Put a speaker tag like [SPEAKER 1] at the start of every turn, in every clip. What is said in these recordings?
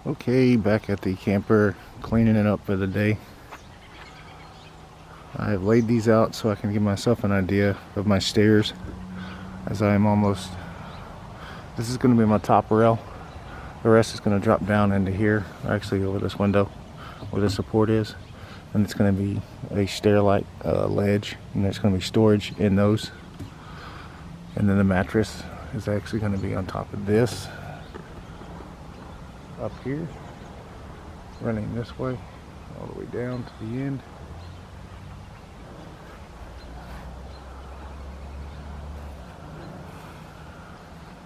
[SPEAKER 1] Okay, back at the camper, cleaning it up for the day. I have laid these out so I can give myself an idea of my stairs, as I am almost, this is going to be my top rail. The rest is going to drop down into here, actually over this window where the support is, and it's going to be a stair-like ledge, and there's going to be storage in those. And then the mattress is actually going to be on top of this, up here, running this way all the way down to the end.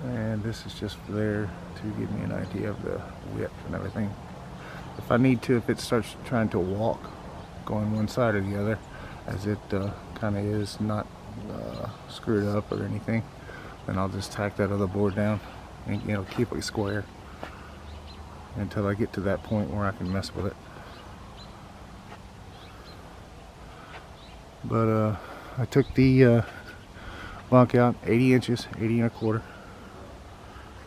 [SPEAKER 1] And this is just there to give me an idea of the width and everything. If I need to, if it starts trying to walk going one side or the other, as it kind of is not screwed up or anything, then I'll just tack that other board down and keep it square until I get to that point where I can mess with it. But I took the bunk out 80 inches, 80 and a quarter.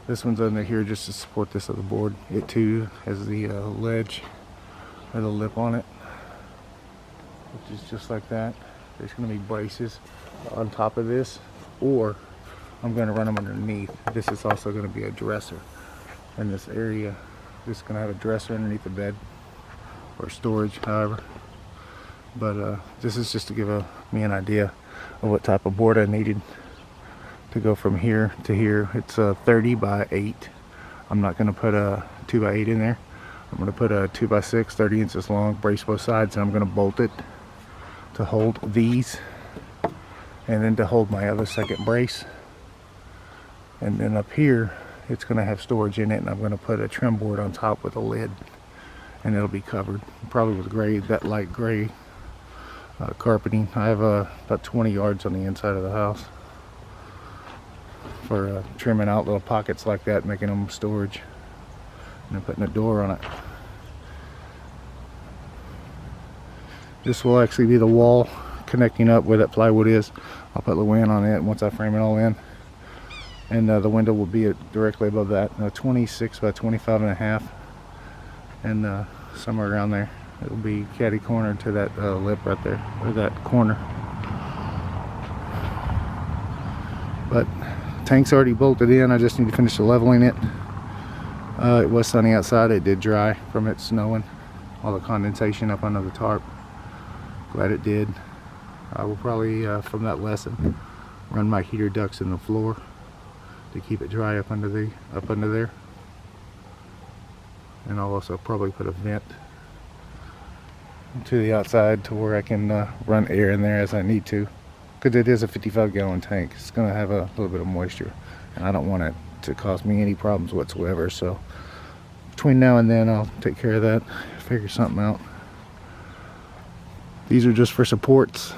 [SPEAKER 1] This one's under here just to support this other board. It too has the ledge or the lip on it, which is just like that. There's going to be braces on top of this, or I'm going to run them underneath. This is also going to be a dresser in this area. This is going to have a dresser underneath the bed, or storage, however. But this is just to give me an idea of what type of board I needed to go from here to here. It's 30 by 8. I'm not going to put a 2 by 8 in there. I'm going to put a 2 by 6, 30 inches long, brace both sides, and I'm going to bolt it to hold these, and then to hold my other second brace. And then up here, it's going to have storage in it, and I'm going to put a trim board on top with a lid, and it'll be covered probably with gray, that light gray carpeting. I have about 20 yards on the inside of the house for trimming out little pockets like that, making them storage, and then putting a door on it. This will actually be the wall connecting up where that plywood is. I'll put Luann on it once I frame it all in, and the window will be directly above that, 26 by 25 and a half, and somewhere around there it'll be catty corner to that lip right there, or that corner. But tank's already bolted in. I just need to finish leveling it. It was sunny outside. It did dry from it snowing, all the condensation up under the tarp. Glad it did. I will probably from that lesson run my heater ducts in the floor to keep it dry up under there, and I'll also probably put a vent to the outside to where I can run air in there as I need to, because it is a 55-gallon tank. It's going to have a little bit of moisture, and I don't want it to cause me any problems whatsoever. So between now and then, I'll take care of that, figure something out. These are just for supports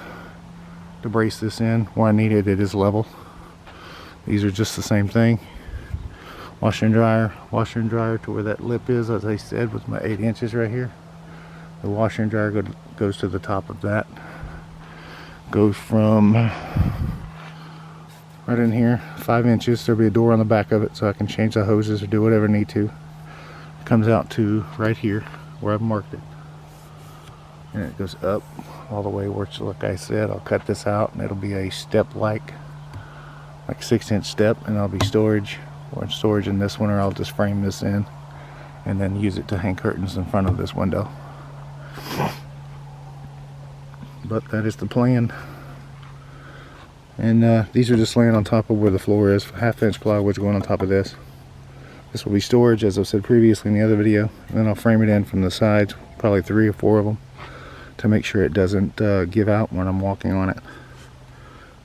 [SPEAKER 1] to brace this in where I need it. It is level. These are just the same thing. Washer and dryer to where that lip is, as I said, with my 8 inches right here. The washer and dryer goes to the top of that. Goes from right in here, 5 inches. There'll be a door on the back of it so I can change the hoses or do whatever I need to. It comes out to right here where I've marked it, and it goes up all the way, which, like I said, I'll cut this out and it'll be a step like 6-inch step, and I'll be storage in this one, or I'll just frame this in and then use it to hang curtains in front of this window. But that is the plan. And these are just laying on top of where the floor is. 1/2-inch plywood's going on top of this. This will be storage, as I've said previously in the other video. And then I'll frame it in from the sides, probably 3 or 4 of them, to make sure it doesn't give out when I'm walking on it.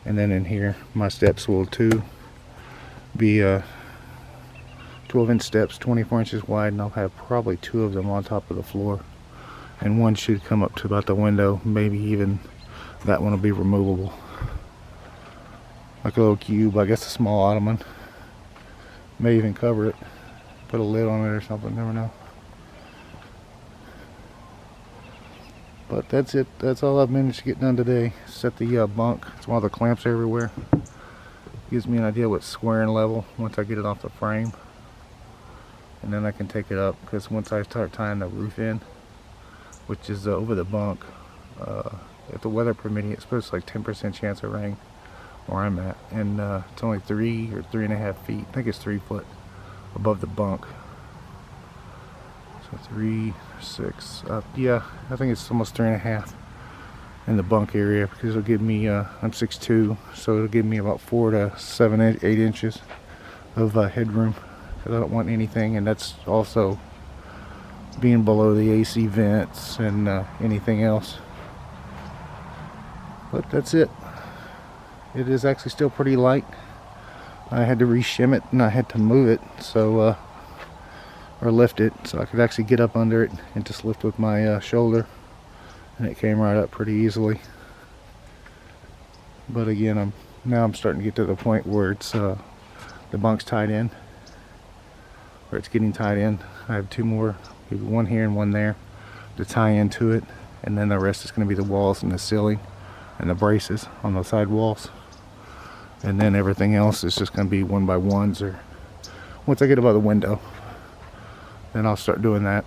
[SPEAKER 1] And then in here, my steps will too be 12-inch steps, 24 inches wide, and I'll have probably 2 of them on top of the floor. And one should come up to about the window. Maybe even that one will be removable, like a little cube. I guess a small ottoman. May even cover it, put a lid on it or something, never know. But that's it. That's all I've managed to get done today. Set the bunk. It's one of the clamps everywhere. Gives me an idea what's square and level once I get it off the frame. and then I can take it up, because once I start tying the roof in, which is over the bunk, if the weather permitting, it's supposed to like 10% chance of rain where I'm at, and it's only 3 or 3.5 feet. I think it's 3 foot above the bunk. So 3, 6, yeah, I think it's almost 3.5 in the bunk area, because it'll give me, I'm 6'2", so it'll give me about 4 to 7, 8 inches of headroom, because I don't want anything, and that's also being below the AC vents and anything else. But that's it. It is actually still pretty light. I had to re-shim it, and I had to move it, so or lift it, so I could actually get up under it and just lift with my shoulder, and it came right up pretty easily. But again, I'm starting to get to the point where it's the bunk's tied in, where it's getting tied in. I have 2 more, maybe one here and one there, to tie into it, and then the rest is going to be the walls and the ceiling and the braces on the side walls, and then everything else is just going to be 1 by 1s, or once I get above the window, then I'll start doing that.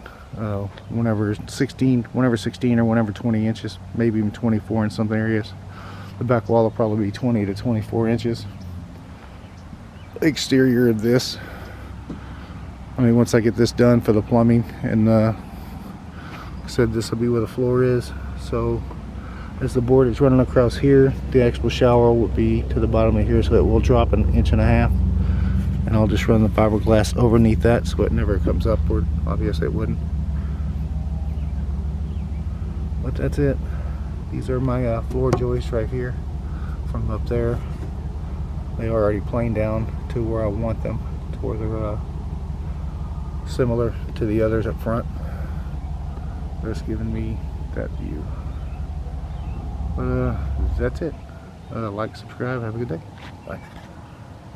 [SPEAKER 1] Whenever 16 or whenever 20 inches, maybe even 24 in some areas. The back wall will probably be 20 to 24 inches. Exterior of this, I mean, once I get this done for the plumbing, and like I said, this will be where the floor is. So as the board is running across here, the actual shower will be to the bottom of here, so it will drop 1.5 inches, and I'll just run the fiberglass underneath that so it never comes upward. Obviously it wouldn't. But that's it. These are my floor joists right here from up there. They are already planed down to where I want them, to where they're similar to the others up front. Just giving me that view. But that's it. Like, subscribe, have a good day. Bye.